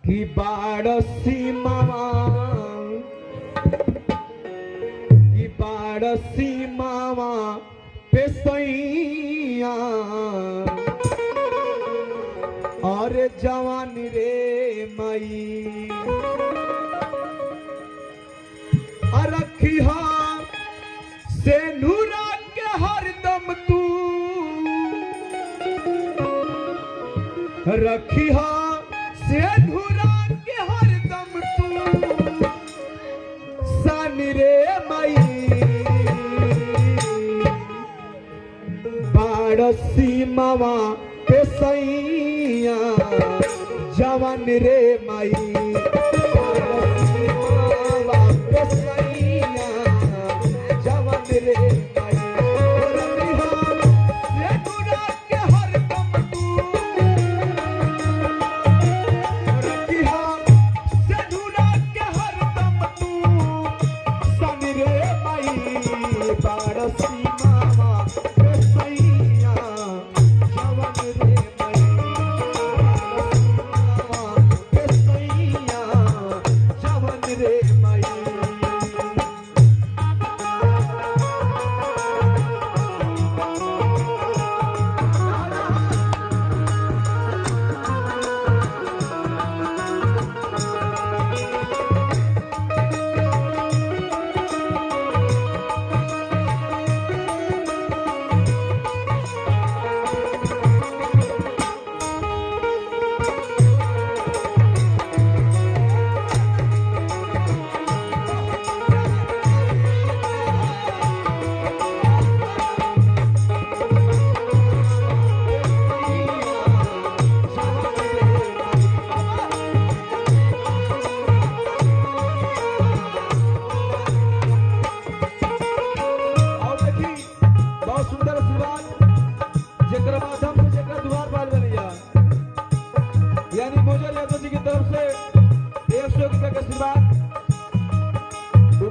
की बाड़सी मामा की बाड़सी मामा पेसैया और जवानी रे मई रखी से नूरा के हरदम तू रखी से नूरा के हरदम तू सन रे मई बाड़सी मामा पेसैया जवान रे मई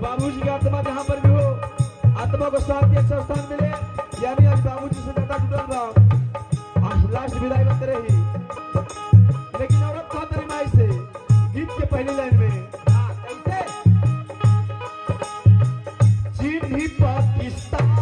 बाबूजी की आत्मा जहाँ पर भी हो आत्मा को शांति अच्छा स्थान मिले यानी आज बाबूजी से ज्यादा जुड़ल रहो आज लास्ट विदाई बनते रही लेकिन औरत कहा तेरी माई से गीत के पहली लाइन में कैसे चीन ही पाकिस्तान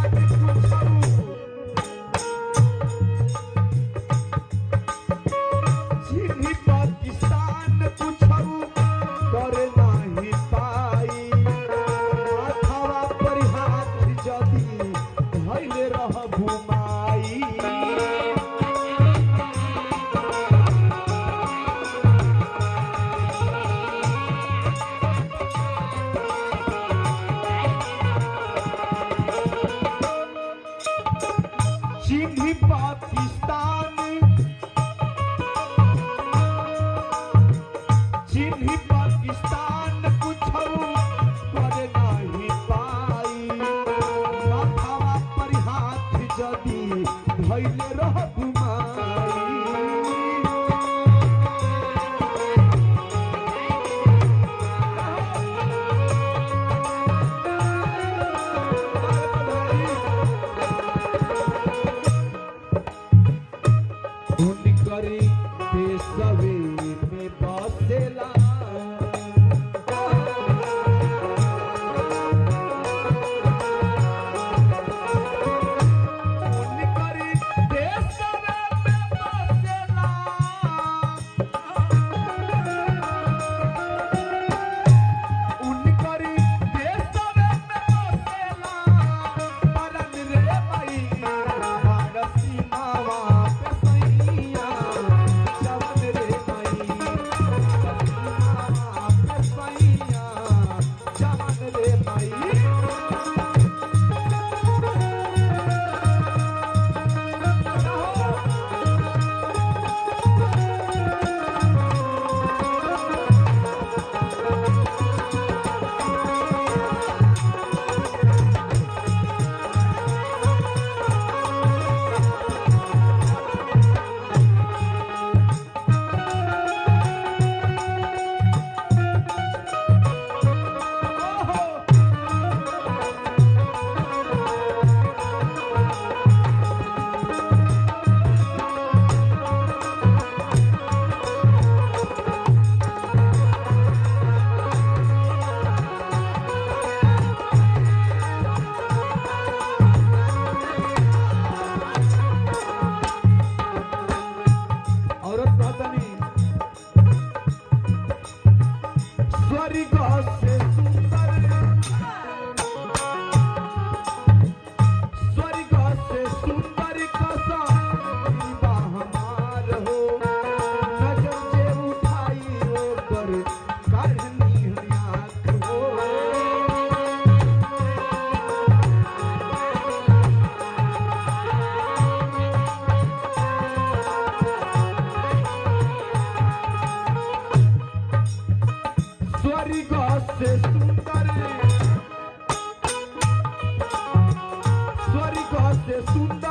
स्वर्ग से सुंदर, स्वर्ग से सुंदर